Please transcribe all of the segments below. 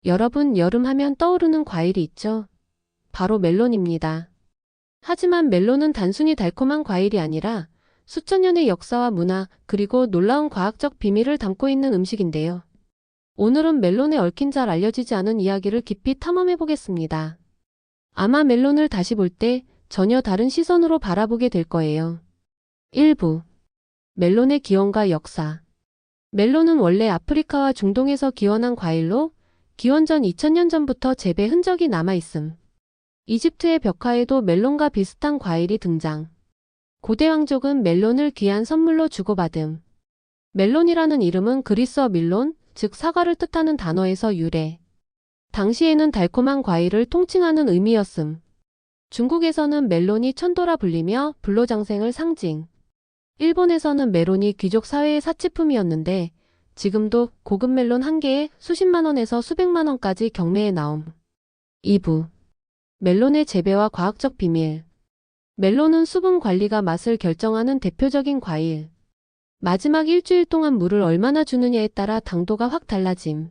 여러분, 여름 하면 떠오르는 과일이 있죠? 바로 멜론입니다. 하지만 멜론은 단순히 달콤한 과일이 아니라 수천 년의 역사와 문화, 그리고 놀라운 과학적 비밀을 담고 있는 음식인데요. 오늘은 멜론에 얽힌 잘 알려지지 않은 이야기를 깊이 탐험해 보겠습니다. 아마 멜론을 다시 볼 때 전혀 다른 시선으로 바라보게 될 거예요. 1부. 멜론의 기원과 역사. 멜론은 원래 아프리카와 중동에서 기원한 과일로 기원전 2000년 전부터 재배 흔적이 남아있음. 이집트의 벽화에도 멜론과 비슷한 과일이 등장. 고대 왕족은 멜론을 귀한 선물로 주고받음. 멜론이라는 이름은 그리스어 밀론, 즉 사과를 뜻하는 단어에서 유래. 당시에는 달콤한 과일을 통칭하는 의미였음. 중국에서는 멜론이 천도라 불리며 불로장생을 상징. 일본에서는 메론이 귀족 사회의 사치품이었는데 지금도 고급 멜론 한 개에 수십만 원에서 수백만 원까지 경매에 나옴. 2부. 멜론의 재배와 과학적 비밀. 멜론은 수분 관리가 맛을 결정하는 대표적인 과일. 마지막 일주일 동안 물을 얼마나 주느냐에 따라 당도가 확 달라짐.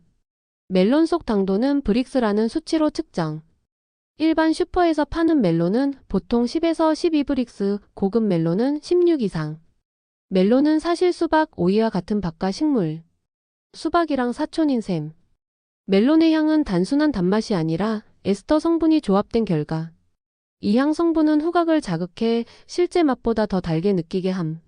멜론 속 당도는 브릭스라는 수치로 측정. 일반 슈퍼에서 파는 멜론은 보통 10에서 12브릭스, 고급 멜론은 16 이상. 멜론은 사실 수박, 오이와 같은 밥과 식물. 수박이랑 사촌인 셈. 멜론의 향은 단순한 단맛이 아니라 에스터 성분이 조합된 결과. 이 향 성분은 후각을 자극해 실제 맛보다 더 달게 느끼게 함.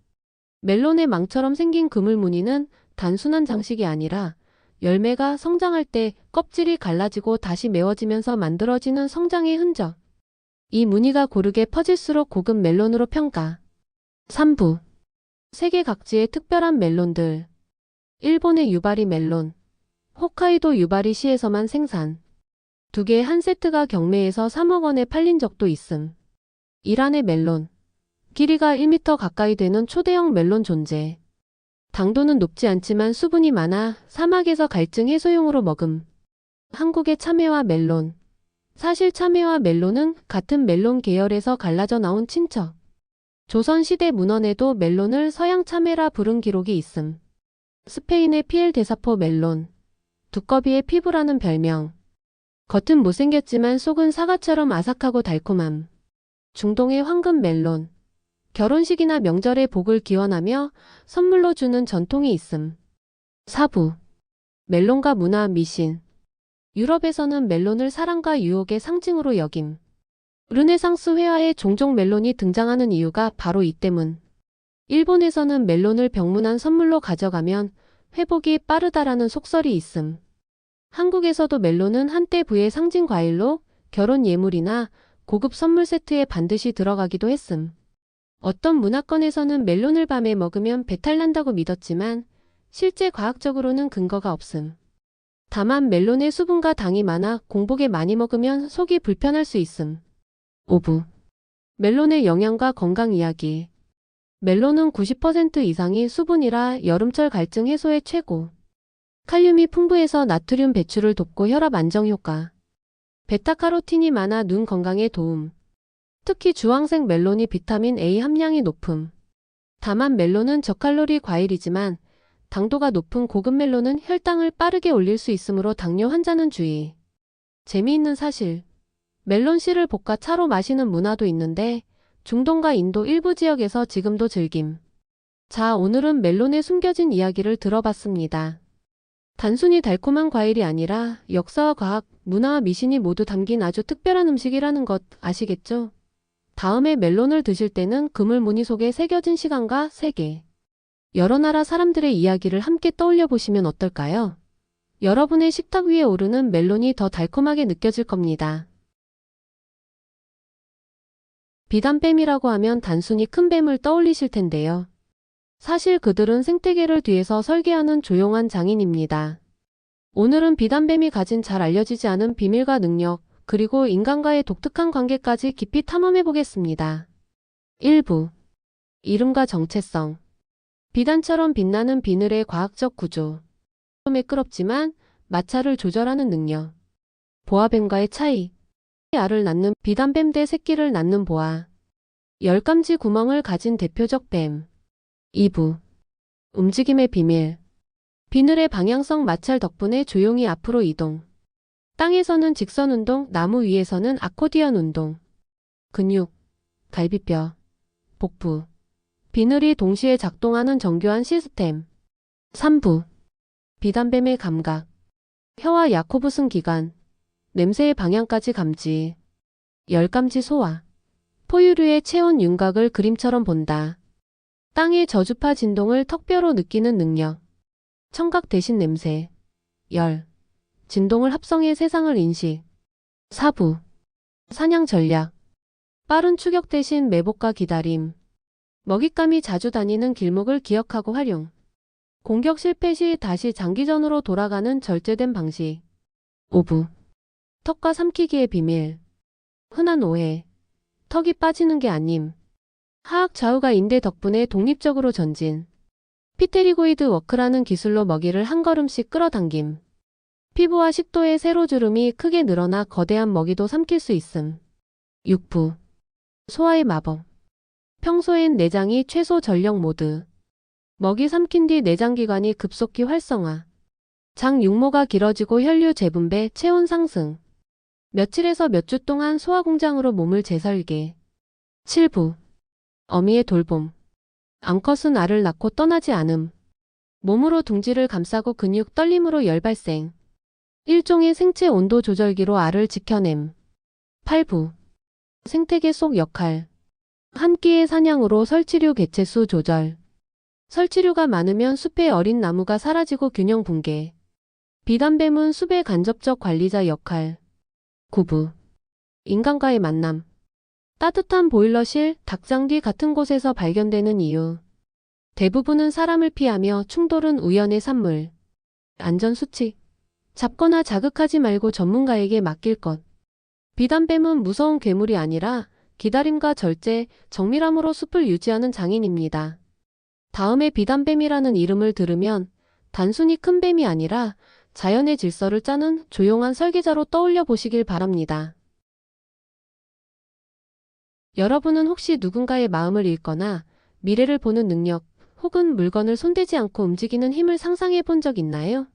멜론의 망처럼 생긴 그물 무늬는 단순한 장식이 아니라 열매가 성장할 때 껍질이 갈라지고 다시 메워지면서 만들어지는 성장의 흔적. 이 무늬가 고르게 퍼질수록 고급 멜론으로 평가. 3부. 세계 각지의 특별한 멜론들. 일본의 유바리 멜론. 홋카이도 유바리시에서만 생산. 2개 한 세트가 경매에서 3억 원에 팔린 적도 있음. 이란의 멜론. 길이가 1m 가까이 되는 초대형 멜론 존재. 당도는 높지 않지만 수분이 많아 사막에서 갈증 해소용으로 먹음. 한국의 참외와 멜론. 사실 참외와 멜론은 같은 멜론 계열에서 갈라져 나온 친척. 조선시대 문헌에도 멜론을 서양 참외라 부른 기록이 있음. 스페인의 피엘 데사포 멜론. 두꺼비의 피부라는 별명. 겉은 못생겼지만 속은 사과처럼 아삭하고 달콤함. 중동의 황금 멜론. 결혼식이나 명절에 복을 기원하며 선물로 주는 전통이 있음. 4부. 멜론과 문화 미신. 유럽에서는 멜론을 사랑과 유혹의 상징으로 여김. 르네상스 회화에 종종 멜론이 등장하는 이유가 바로 이 때문. 일본에서는 멜론을 병문안 선물로 가져가면 회복이 빠르다라는 속설이 있음. 한국에서도 멜론은 한때 부의 상징 과일로 결혼 예물이나 고급 선물 세트에 반드시 들어가기도 했음. 어떤 문화권에서는 멜론을 밤에 먹으면 배탈 난다고 믿었지만 실제 과학적으로는 근거가 없음. 다만 멜론의 수분과 당이 많아 공복에 많이 먹으면 속이 불편할 수 있음. 5부. 멜론의 영양과 건강 이야기. 멜론은 90% 이상이 수분이라 여름철 갈증 해소에 최고. 칼륨이 풍부해서 나트륨 배출을 돕고 혈압 안정 효과. 베타카로틴이 많아 눈 건강에 도움. 특히 주황색 멜론이 비타민 A 함량이 높음. 다만 멜론은 저칼로리 과일이지만 당도가 높은 고급 멜론은 혈당을 빠르게 올릴 수 있으므로 당뇨 환자는 주의. 재미있는 사실. 멜론 씨를 볶아 차로 마시는 문화도 있는데 중동과 인도 일부 지역에서 지금도 즐김. 자, 오늘은 멜론의 숨겨진 이야기를 들어봤습니다. 단순히 달콤한 과일이 아니라 역사와 과학, 문화와 미신이 모두 담긴 아주 특별한 음식이라는 것 아시겠죠? 다음에 멜론을 드실 때는 그물 무늬 속에 새겨진 시간과 세계, 여러 나라 사람들의 이야기를 함께 떠올려 보시면 어떨까요? 여러분의 식탁 위에 오르는 멜론이 더 달콤하게 느껴질 겁니다. 비단뱀이라고 하면 단순히 큰 뱀을 떠올리실 텐데요. 사실 그들은 생태계를 뒤에서 설계하는 조용한 장인입니다. 오늘은 비단뱀이 가진 잘 알려지지 않은 비밀과 능력, 그리고 인간과의 독특한 관계까지 깊이 탐험해 보겠습니다. 1부. 이름과 정체성. 비단처럼 빛나는 비늘의 과학적 구조. 좀 매끄럽지만 마찰을 조절하는 능력. 보아뱀과의 차이. 알을 낳는 비단뱀 대 새끼를 낳는 보아. 열감지 구멍을 가진 대표적 뱀. 2부. 움직임의 비밀. 비늘의 방향성 마찰 덕분에 조용히 앞으로 이동. 땅에서는 직선 운동, 나무 위에서는 아코디언 운동. 근육, 갈비뼈, 복부, 비늘이 동시에 작동하는 정교한 시스템. 3부. 비단뱀의 감각. 혀와 야코브슨 기관, 냄새의 방향까지 감지. 열감지 소화. 포유류의 체온 윤곽을 그림처럼 본다. 땅의 저주파 진동을 턱뼈로 느끼는 능력. 청각 대신 냄새. 열. 진동을 합성해 세상을 인식. 4부. 사냥 전략. 빠른 추격 대신 매복과 기다림. 먹잇감이 자주 다니는 길목을 기억하고 활용. 공격 실패 시 다시 장기전으로 돌아가는 절제된 방식. 5부. 턱과 삼키기의 비밀. 흔한 오해. 턱이 빠지는 게 아님. 하악 좌우가 인대 덕분에 독립적으로 전진. 피테리고이드 워크라는 기술로 먹이를 한 걸음씩 끌어당김. 피부와 식도의 세로주름이 크게 늘어나 거대한 먹이도 삼킬 수 있음. 6부. 소화의 마법. 평소엔 내장이 최소 전력 모드. 먹이 삼킨 뒤 내장기관이 급속히 활성화. 장 육모가 길어지고 혈류 재분배, 체온 상승. 며칠에서 몇 주 동안 소화공장으로 몸을 재설계. 7부. 어미의 돌봄. 암컷은 알을 낳고 떠나지 않음. 몸으로 둥지를 감싸고 근육 떨림으로 열 발생. 일종의 생체 온도 조절기로 알을 지켜냄. 8부. 생태계 속 역할. 한 끼의 사냥으로 설치류 개체수 조절. 설치류가 많으면 숲의 어린 나무가 사라지고 균형 붕괴. 비단뱀은 숲의 간접적 관리자 역할. 9부. 인간과의 만남. 따뜻한 보일러실, 닭장 뒤 같은 곳에서 발견되는 이유. 대부분은 사람을 피하며 충돌은 우연의 산물. 안전수칙. 잡거나 자극하지 말고 전문가에게 맡길 것. 비단뱀은 무서운 괴물이 아니라 기다림과 절제, 정밀함으로 숲을 유지하는 장인입니다. 다음에 비단뱀이라는 이름을 들으면 단순히 큰 뱀이 아니라 자연의 질서를 짜는 조용한 설계자로 떠올려 보시길 바랍니다. 여러분은 혹시 누군가의 마음을 읽거나 미래를 보는 능력 혹은 물건을 손대지 않고 움직이는 힘을 상상해 본 적 있나요?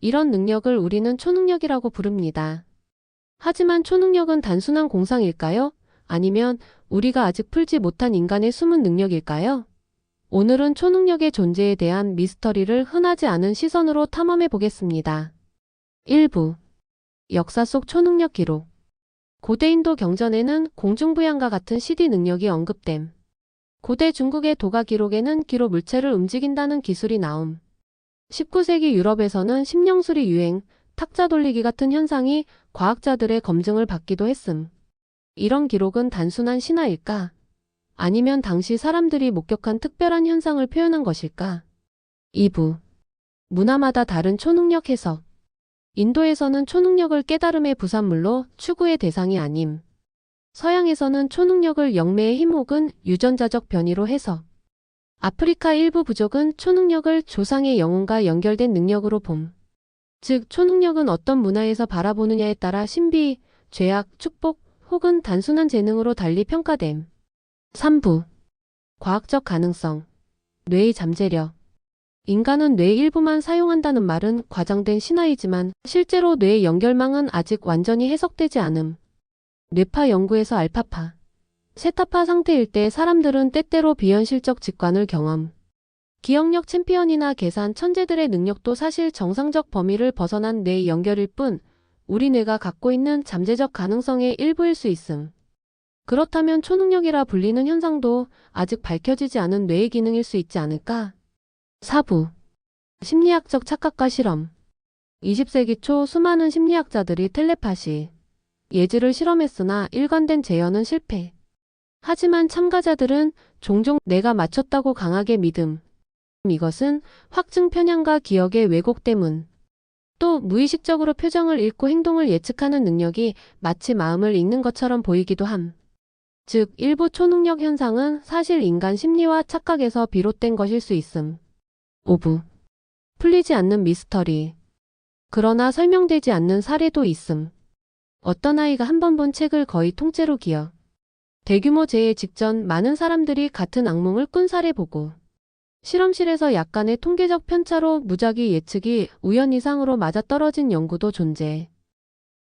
이런 능력을 우리는 초능력이라고 부릅니다. 하지만 초능력은 단순한 공상일까요? 아니면 우리가 아직 풀지 못한 인간의 숨은 능력일까요? 오늘은 초능력의 존재에 대한 미스터리를 흔하지 않은 시선으로 탐험해 보겠습니다. 1부. 역사 속 초능력 기록. 고대 인도 경전에는 공중부양과 같은 CD 능력이 언급됨. 고대 중국의 도가 기록에는 기로 물체를 움직인다는 기술이 나옴. 19세기 유럽에서는 심령술이 유행, 탁자 돌리기 같은 현상이 과학자들의 검증을 받기도 했음. 이런 기록은 단순한 신화일까? 아니면 당시 사람들이 목격한 특별한 현상을 표현한 것일까? 2부. 문화마다 다른 초능력 해석. 인도에서는 초능력을 깨달음의 부산물로 추구의 대상이 아님. 서양에서는 초능력을 영매의 힘 혹은 유전자적 변이로 해석. 아프리카 일부 부족은 초능력을 조상의 영혼과 연결된 능력으로 봄. 즉, 초능력은 어떤 문화에서 바라보느냐에 따라 신비, 죄악, 축복 혹은 단순한 재능으로 달리 평가됨. 3부. 과학적 가능성. 뇌의 잠재력. 인간은 뇌의 일부만 사용한다는 말은 과장된 신화이지만 실제로 뇌의 연결망은 아직 완전히 해석되지 않음. 뇌파 연구에서 알파파, 세타파 상태일 때 사람들은 때때로 비현실적 직관을 경험. 기억력 챔피언이나 계산 천재들의 능력도 사실 정상적 범위를 벗어난 뇌의 연결일 뿐 우리 뇌가 갖고 있는 잠재적 가능성의 일부일 수 있음. 그렇다면 초능력이라 불리는 현상도 아직 밝혀지지 않은 뇌의 기능일 수 있지 않을까? 4부. 심리학적 착각과 실험. 20세기 초 수많은 심리학자들이 텔레파시, 예지를 실험했으나 일관된 재현은 실패. 하지만 참가자들은 종종 내가 맞췄다고 강하게 믿음. 이것은 확증 편향과 기억의 왜곡 때문. 또 무의식적으로 표정을 읽고 행동을 예측하는 능력이 마치 마음을 읽는 것처럼 보이기도 함. 즉, 일부 초능력 현상은 사실 인간 심리와 착각에서 비롯된 것일 수 있음. 5부. 풀리지 않는 미스터리. 그러나 설명되지 않는 사례도 있음. 어떤 아이가 한 번 본 책을 거의 통째로 기억. 대규모 재해 직전 많은 사람들이 같은 악몽을 꾼 사례 보고. 실험실에서 약간의 통계적 편차로 무작위 예측이 우연 이상으로 맞아떨어진 연구도 존재.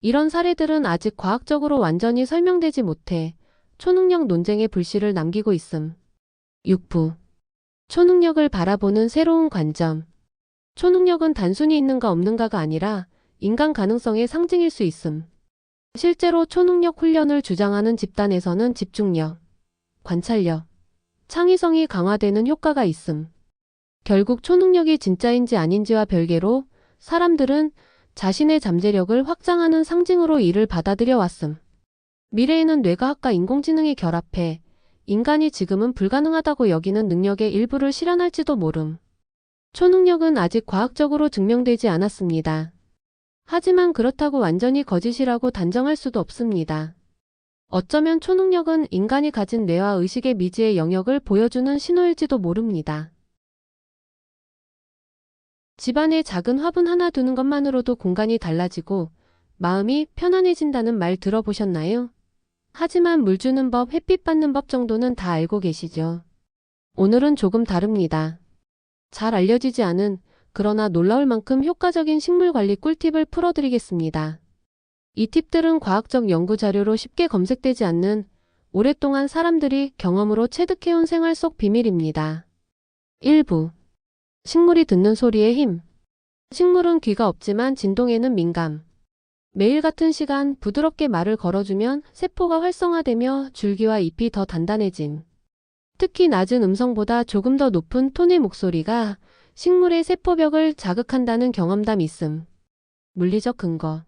이런 사례들은 아직 과학적으로 완전히 설명되지 못해 초능력 논쟁의 불씨를 남기고 있음. 6부. 초능력을 바라보는 새로운 관점. 초능력은 단순히 있는가 없는가가 아니라 인간 가능성의 상징일 수 있음. 실제로 초능력 훈련을 주장하는 집단에서는 집중력, 관찰력, 창의성이 강화되는 효과가 있음. 결국 초능력이 진짜인지 아닌지와 별개로 사람들은 자신의 잠재력을 확장하는 상징으로 이를 받아들여 왔음. 미래에는 뇌과학과 인공지능이 결합해 인간이 지금은 불가능하다고 여기는 능력의 일부를 실현할지도 모름. 초능력은 아직 과학적으로 증명되지 않았습니다. 하지만 그렇다고 완전히 거짓이라고 단정할 수도 없습니다. 어쩌면 초능력은 인간이 가진 뇌와 의식의 미지의 영역을 보여주는 신호일지도 모릅니다. 집안에 작은 화분 하나 두는 것만으로도 공간이 달라지고 마음이 편안해진다는 말 들어보셨나요? 하지만 물 주는 법, 햇빛 받는 법 정도는 다 알고 계시죠? 오늘은 조금 다릅니다. 잘 알려지지 않은 그러나 놀라울 만큼 효과적인 식물 관리 꿀팁을 풀어드리겠습니다. 이 팁들은 과학적 연구 자료로 쉽게 검색되지 않는 오랫동안 사람들이 경험으로 체득해온 생활 속 비밀입니다. 1부. 식물이 듣는 소리의 힘. 식물은 귀가 없지만 진동에는 민감. 매일 같은 시간 부드럽게 말을 걸어주면 세포가 활성화되며 줄기와 잎이 더 단단해짐. 특히 낮은 음성보다 조금 더 높은 톤의 목소리가 식물의 세포벽을 자극한다는 경험담 있음. 물리적 근거.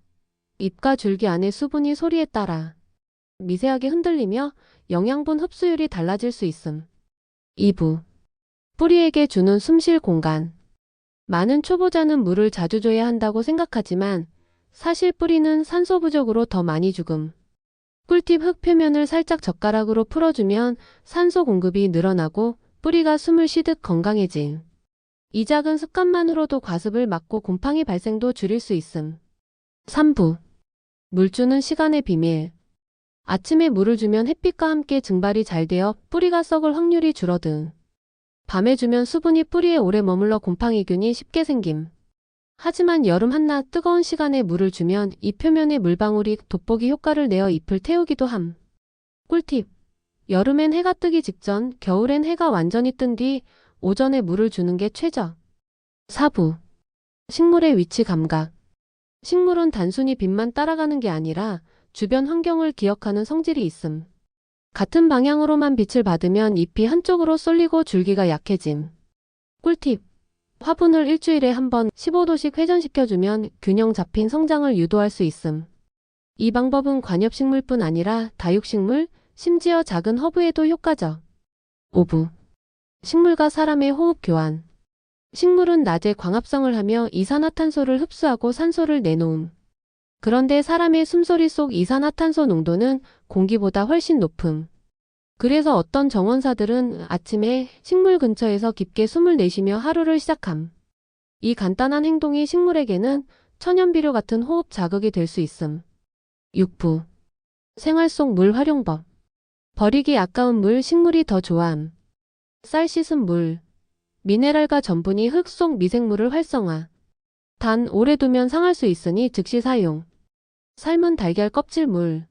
잎과 줄기 안의 수분이 소리에 따라 미세하게 흔들리며 영양분 흡수율이 달라질 수 있음. 2부. 뿌리에게 주는 숨쉴 공간. 많은 초보자는 물을 자주 줘야 한다고 생각하지만 사실 뿌리는 산소 부족으로 더 많이 죽음. 꿀팁 흙 표면을 살짝 젓가락으로 풀어주면 산소 공급이 늘어나고 뿌리가 숨을 쉬듯 건강해짐. 이 작은 습관만으로도 과습을 막고 곰팡이 발생도 줄일 수 있음. 3부. 물 주는 시간의 비밀. 아침에 물을 주면 햇빛과 함께 증발이 잘 되어 뿌리가 썩을 확률이 줄어든. 밤에 주면 수분이 뿌리에 오래 머물러 곰팡이균이 쉽게 생김. 하지만 여름 한낮 뜨거운 시간에 물을 주면 잎 표면의 물방울이 돋보기 효과를 내어 잎을 태우기도 함. 꿀팁. 여름엔 해가 뜨기 직전, 겨울엔 해가 완전히 뜬 뒤 오전에 물을 주는 게 최저. 4부. 식물의 위치 감각. 식물은 단순히 빛만 따라가는 게 아니라 주변 환경을 기억하는 성질이 있음. 같은 방향으로만 빛을 받으면 잎이 한쪽으로 쏠리고 줄기가 약해짐. 꿀팁. 화분을 일주일에 한 번 15도씩 회전시켜주면 균형 잡힌 성장을 유도할 수 있음. 이 방법은 관엽식물뿐 아니라 다육식물, 심지어 작은 허브에도 효과적. 5부. 식물과 사람의 호흡 교환. 식물은 낮에 광합성을 하며 이산화탄소를 흡수하고 산소를 내놓음. 그런데 사람의 숨소리 속 이산화탄소 농도는 공기보다 훨씬 높음. 그래서 어떤 정원사들은 아침에 식물 근처에서 깊게 숨을 내쉬며 하루를 시작함. 이 간단한 행동이 식물에게는 천연비료 같은 호흡 자극이 될 수 있음. 6부. 생활 속 물 활용법. 버리기 아까운 물 식물이 더 좋아함. 쌀 씻은 물. 미네랄과 전분이 흙 속 미생물을 활성화. 단 오래 두면 상할 수 있으니 즉시 사용. 삶은 달걀 껍질 물.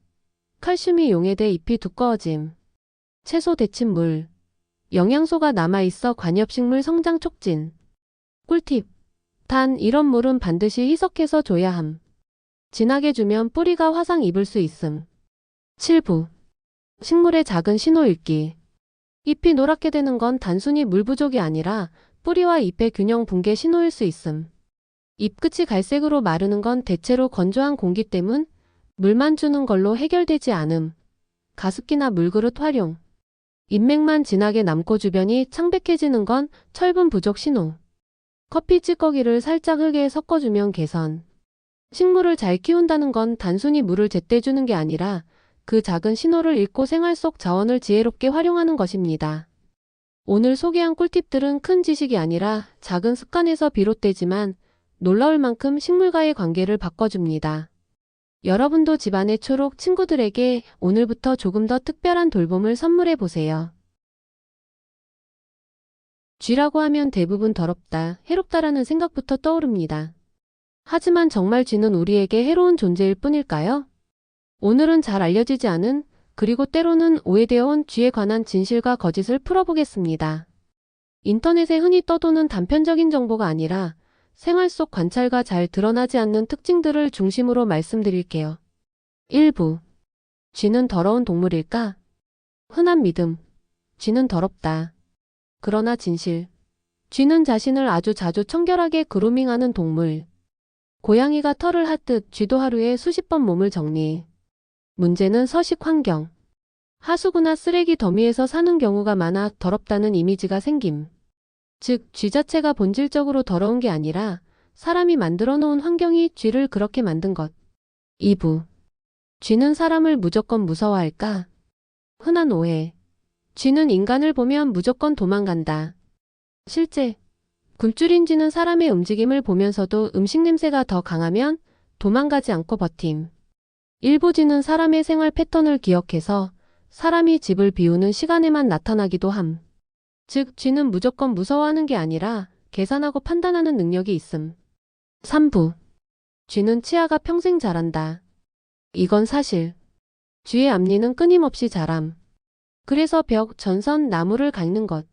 칼슘이 용해돼 잎이 두꺼워짐. 채소 데친 물. 영양소가 남아있어 관엽식물 성장 촉진. 꿀팁. 단 이런 물은 반드시 희석해서 줘야 함. 진하게 주면 뿌리가 화상 입을 수 있음. 7부. 식물의 작은 신호 읽기. 잎이 노랗게 되는 건 단순히 물 부족이 아니라 뿌리와 잎의 균형 붕괴 신호일 수 있음. 잎 끝이 갈색으로 마르는 건 대체로 건조한 공기 때문, 물만 주는 걸로 해결되지 않음. 가습기나 물그릇 활용. 잎맥만 진하게 남고 주변이 창백해지는 건 철분 부족 신호. 커피 찌꺼기를 살짝 흙에 섞어주면 개선. 식물을 잘 키운다는 건 단순히 물을 제때 주는 게 아니라 그 작은 신호를 읽고 생활 속 자원을 지혜롭게 활용하는 것입니다. 오늘 소개한 꿀팁들은 큰 지식이 아니라 작은 습관에서 비롯되지만 놀라울 만큼 식물과의 관계를 바꿔줍니다. 여러분도 집안의 초록 친구들에게 오늘부터 조금 더 특별한 돌봄을 선물해 보세요. 쥐라고 하면 대부분 더럽다, 해롭다라는 생각부터 떠오릅니다. 하지만 정말 쥐는 우리에게 해로운 존재일 뿐일까요? 오늘은 잘 알려지지 않은, 그리고 때로는 오해되어 온 쥐에 관한 진실과 거짓을 풀어보겠습니다. 인터넷에 흔히 떠도는 단편적인 정보가 아니라 생활 속 관찰과 잘 드러나지 않는 특징들을 중심으로 말씀드릴게요. 1부. 쥐는 더러운 동물일까? 흔한 믿음. 쥐는 더럽다. 그러나 진실. 쥐는 자신을 아주 자주 청결하게 그루밍하는 동물. 고양이가 털을 핥듯 쥐도 하루에 수십 번 몸을 정리. 문제는 서식 환경. 하수구나 쓰레기 더미에서 사는 경우가 많아 더럽다는 이미지가 생김. 즉, 쥐 자체가 본질적으로 더러운 게 아니라 사람이 만들어 놓은 환경이 쥐를 그렇게 만든 것. 2부. 쥐는 사람을 무조건 무서워할까? 흔한 오해. 쥐는 인간을 보면 무조건 도망간다. 실제, 굶주린 쥐는 사람의 움직임을 보면서도 음식 냄새가 더 강하면 도망가지 않고 버팀. 일부 쥐는 사람의 생활 패턴을 기억해서 사람이 집을 비우는 시간에만 나타나기도 함. 즉, 쥐는 무조건 무서워하는 게 아니라 계산하고 판단하는 능력이 있음. 3부. 쥐는 치아가 평생 자란다. 이건 사실. 쥐의 앞니는 끊임없이 자람. 그래서 벽, 전선, 나무를 깎는 것.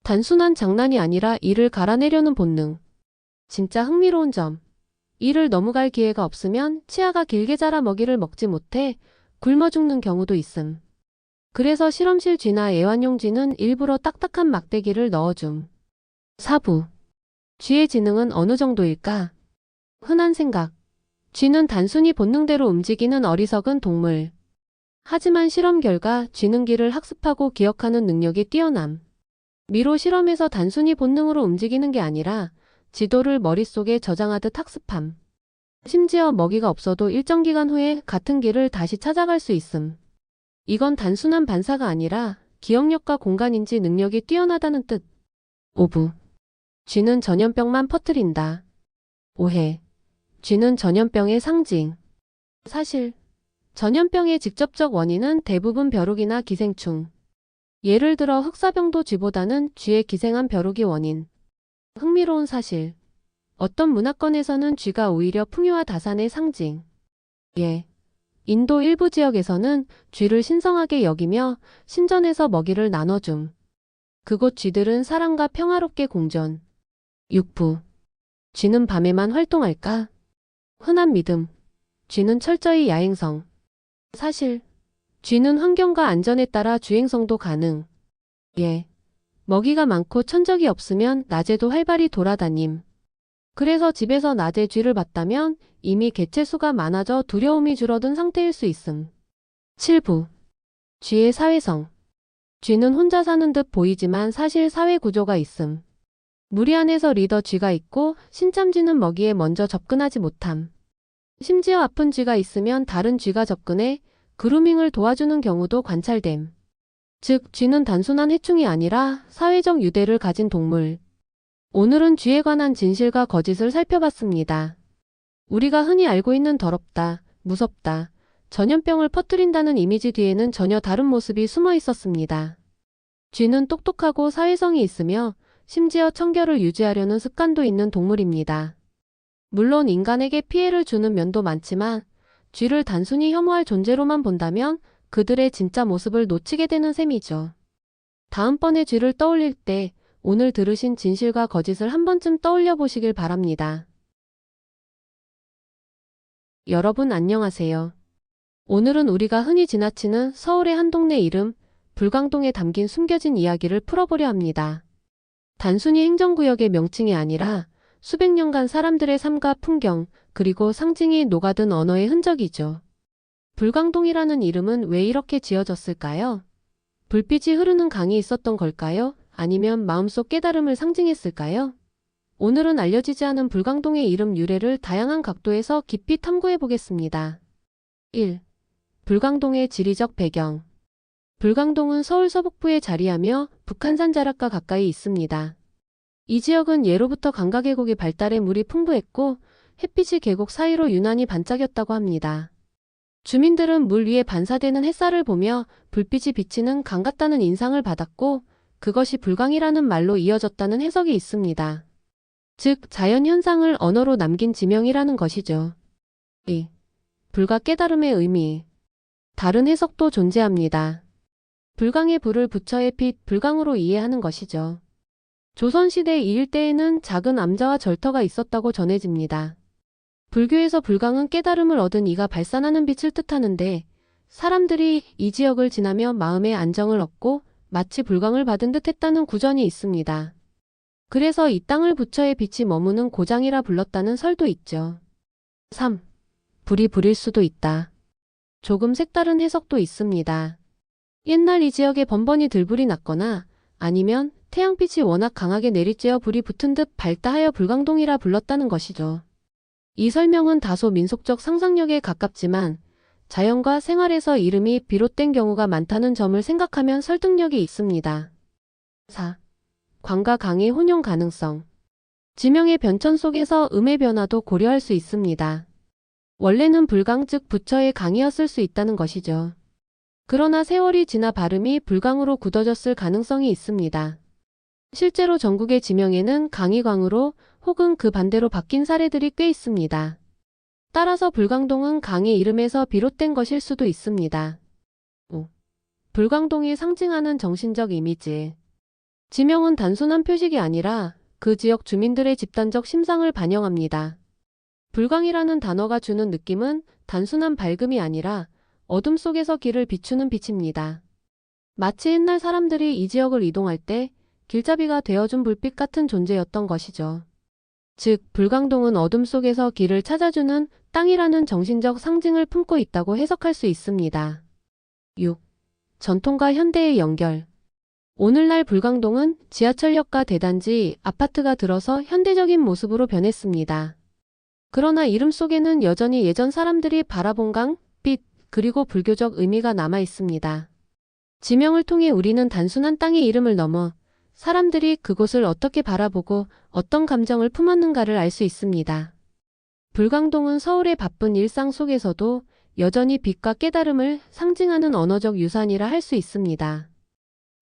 단순한 장난이 아니라 이를 갈아내려는 본능. 진짜 흥미로운 점. 이를 너무 갈 기회가 없으면 치아가 길게 자라 먹이를 먹지 못해 굶어 죽는 경우도 있음. 그래서 실험실 쥐나 애완용 쥐는 일부러 딱딱한 막대기를 넣어줌. 4부. 쥐의 지능은 어느 정도일까? 흔한 생각. 쥐는 단순히 본능대로 움직이는 어리석은 동물. 하지만 실험 결과 쥐는 기를 학습하고 기억하는 능력이 뛰어남. 미로 실험에서 단순히 본능으로 움직이는 게 아니라 지도를 머릿속에 저장하듯 학습함. 심지어 먹이가 없어도 일정 기간 후에 같은 길을 다시 찾아갈 수 있음. 이건 단순한 반사가 아니라 기억력과 공간인지 능력이 뛰어나다는 뜻. 5부. 쥐는 전염병만 퍼뜨린다. 오해. 쥐는 전염병의 상징. 사실, 전염병의 직접적 원인은 대부분 벼룩이나 기생충. 예를 들어 흑사병도 쥐보다는 쥐에 기생한 벼룩이 원인. 흥미로운 사실. 어떤 문화권에서는 쥐가 오히려 풍요와 다산의 상징. 예. 인도 일부 지역에서는 쥐를 신성하게 여기며 신전에서 먹이를 나눠줌. 그곳 쥐들은 사람과 평화롭게 공존. 6부. 쥐는 밤에만 활동할까? 흔한 믿음. 쥐는 철저히 야행성. 사실, 쥐는 환경과 안전에 따라 주행성도 가능. 예. 먹이가 많고 천적이 없으면 낮에도 활발히 돌아다님. 그래서 집에서 낮에 쥐를 봤다면 이미 개체 수가 많아져 두려움이 줄어든 상태일 수 있음. 7부. 쥐의 사회성. 쥐는 혼자 사는 듯 보이지만 사실 사회 구조가 있음. 무리 안에서 리더 쥐가 있고 신참쥐는 먹이에 먼저 접근하지 못함. 심지어 아픈 쥐가 있으면 다른 쥐가 접근해 그루밍을 도와주는 경우도 관찰됨. 즉, 쥐는 단순한 해충이 아니라 사회적 유대를 가진 동물. 오늘은 쥐에 관한 진실과 거짓을 살펴봤습니다. 우리가 흔히 알고 있는 더럽다, 무섭다, 전염병을 퍼뜨린다는 이미지 뒤에는 전혀 다른 모습이 숨어 있었습니다. 쥐는 똑똑하고 사회성이 있으며 심지어 청결을 유지하려는 습관도 있는 동물입니다. 물론 인간에게 피해를 주는 면도 많지만 쥐를 단순히 혐오할 존재로만 본다면 그들의 진짜 모습을 놓치게 되는 셈이죠. 다음번에 쥐를 떠올릴 때 오늘 들으신 진실과 거짓을 한 번쯤 떠올려 보시길 바랍니다. 여러분 안녕하세요. 오늘은 우리가 흔히 지나치는 서울의 한 동네 이름, 불광동에 담긴 숨겨진 이야기를 풀어보려 합니다. 단순히 행정구역의 명칭이 아니라 수백 년간 사람들의 삶과 풍경, 그리고 상징이 녹아든 언어의 흔적이죠. 불광동이라는 이름은 왜 이렇게 지어졌을까요? 불빛이 흐르는 강이 있었던 걸까요? 아니면 마음속 깨달음을 상징했을까요? 오늘은 알려지지 않은 불광동의 이름 유래를 다양한 각도에서 깊이 탐구해 보겠습니다. 1. 불광동의 지리적 배경. 불광동은 서울 서북부에 자리하며 북한산 자락과 가까이 있습니다. 이 지역은 예로부터 강가계곡이 발달해 물이 풍부했고 햇빛이 계곡 사이로 유난히 반짝였다고 합니다. 주민들은 물 위에 반사되는 햇살을 보며 불빛이 비치는 강 같다는 인상을 받았고 그것이 불광이라는 말로 이어졌다는 해석이 있습니다. 즉 자연 현상을 언어로 남긴 지명이라는 것이죠. 이 불과 깨달음의 의미. 다른 해석도 존재합니다. 불강에 불을 붙여의 빛, 불강으로 이해하는 것이죠. 조선시대 이 일대에는 작은 암자와 절터가 있었다고 전해집니다. 불교에서 불강은 깨달음을 얻은 이가 발산하는 빛을 뜻하는데 사람들이 이 지역을 지나며 마음의 안정을 얻고 마치 불강을 받은 듯 했다는 구전이 있습니다. 그래서 이 땅을 부처의 빛이 머무는 고장이라 불렀다는 설도 있죠. 3. 불이 불일 수도 있다. 조금 색다른 해석도 있습니다. 옛날 이 지역에 번번이 들불이 났거나 아니면 태양빛이 워낙 강하게 내리쬐어 불이 붙은 듯 밝다 하여 불광동이라 불렀다는 것이죠. 이 설명은 다소 민속적 상상력에 가깝지만 자연과 생활에서 이름이 비롯된 경우가 많다는 점을 생각하면 설득력이 있습니다. 4. 광과 강의 혼용 가능성. 지명의 변천 속에서 음의 변화도 고려할 수 있습니다. 원래는 불강 즉 부처의 강이었을 수 있다는 것이죠. 그러나 세월이 지나 발음이 불강으로 굳어졌을 가능성이 있습니다. 실제로 전국의 지명에는 강이 광으로 혹은 그 반대로 바뀐 사례들이 꽤 있습니다. 따라서 불광동은 강의 이름에서 비롯된 것일 수도 있습니다. 5. 불광동이 상징하는 정신적 이미지. 지명은 단순한 표식이 아니라 그 지역 주민들의 집단적 심상을 반영합니다. 불광이라는 단어가 주는 느낌은 단순한 밝음이 아니라 어둠 속에서 길을 비추는 빛입니다. 마치 옛날 사람들이 이 지역을 이동할 때 길잡이가 되어준 불빛 같은 존재였던 것이죠. 즉, 불광동은 어둠 속에서 길을 찾아주는 땅이라는 정신적 상징을 품고 있다고 해석할 수 있습니다. 6. 전통과 현대의 연결. 오늘날 불광동은 지하철역과 대단지, 아파트가 들어서 현대적인 모습으로 변했습니다. 그러나 이름 속에는 여전히 예전 사람들이 바라본 강, 빛, 그리고 불교적 의미가 남아 있습니다. 지명을 통해 우리는 단순한 땅의 이름을 넘어 사람들이 그곳을 어떻게 바라보고 어떤 감정을 품었는가를 알 수 있습니다. 불광동은 서울의 바쁜 일상 속에서도 여전히 빛과 깨달음을 상징하는 언어적 유산이라 할 수 있습니다.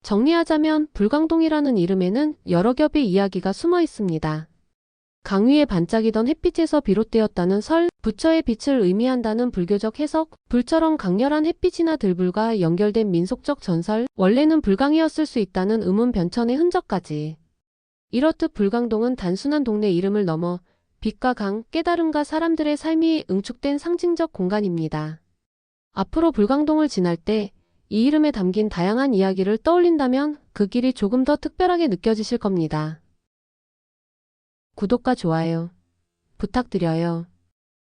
정리하자면 불광동이라는 이름에는 여러 겹의 이야기가 숨어 있습니다. 강 위에 반짝이던 햇빛에서 비롯되었다는 설, 부처의 빛을 의미한다는 불교적 해석, 불처럼 강렬한 햇빛이나 들불과 연결된 민속적 전설, 원래는 불강이었을 수 있다는 의문 변천의 흔적까지. 이렇듯 불광동은 단순한 동네 이름을 넘어 빛과 강, 깨달음과 사람들의 삶이 응축된 상징적 공간입니다. 앞으로 불광동을 지날 때 이 이름에 담긴 다양한 이야기를 떠올린다면 그 길이 조금 더 특별하게 느껴지실 겁니다. 구독과 좋아요 부탁드려요.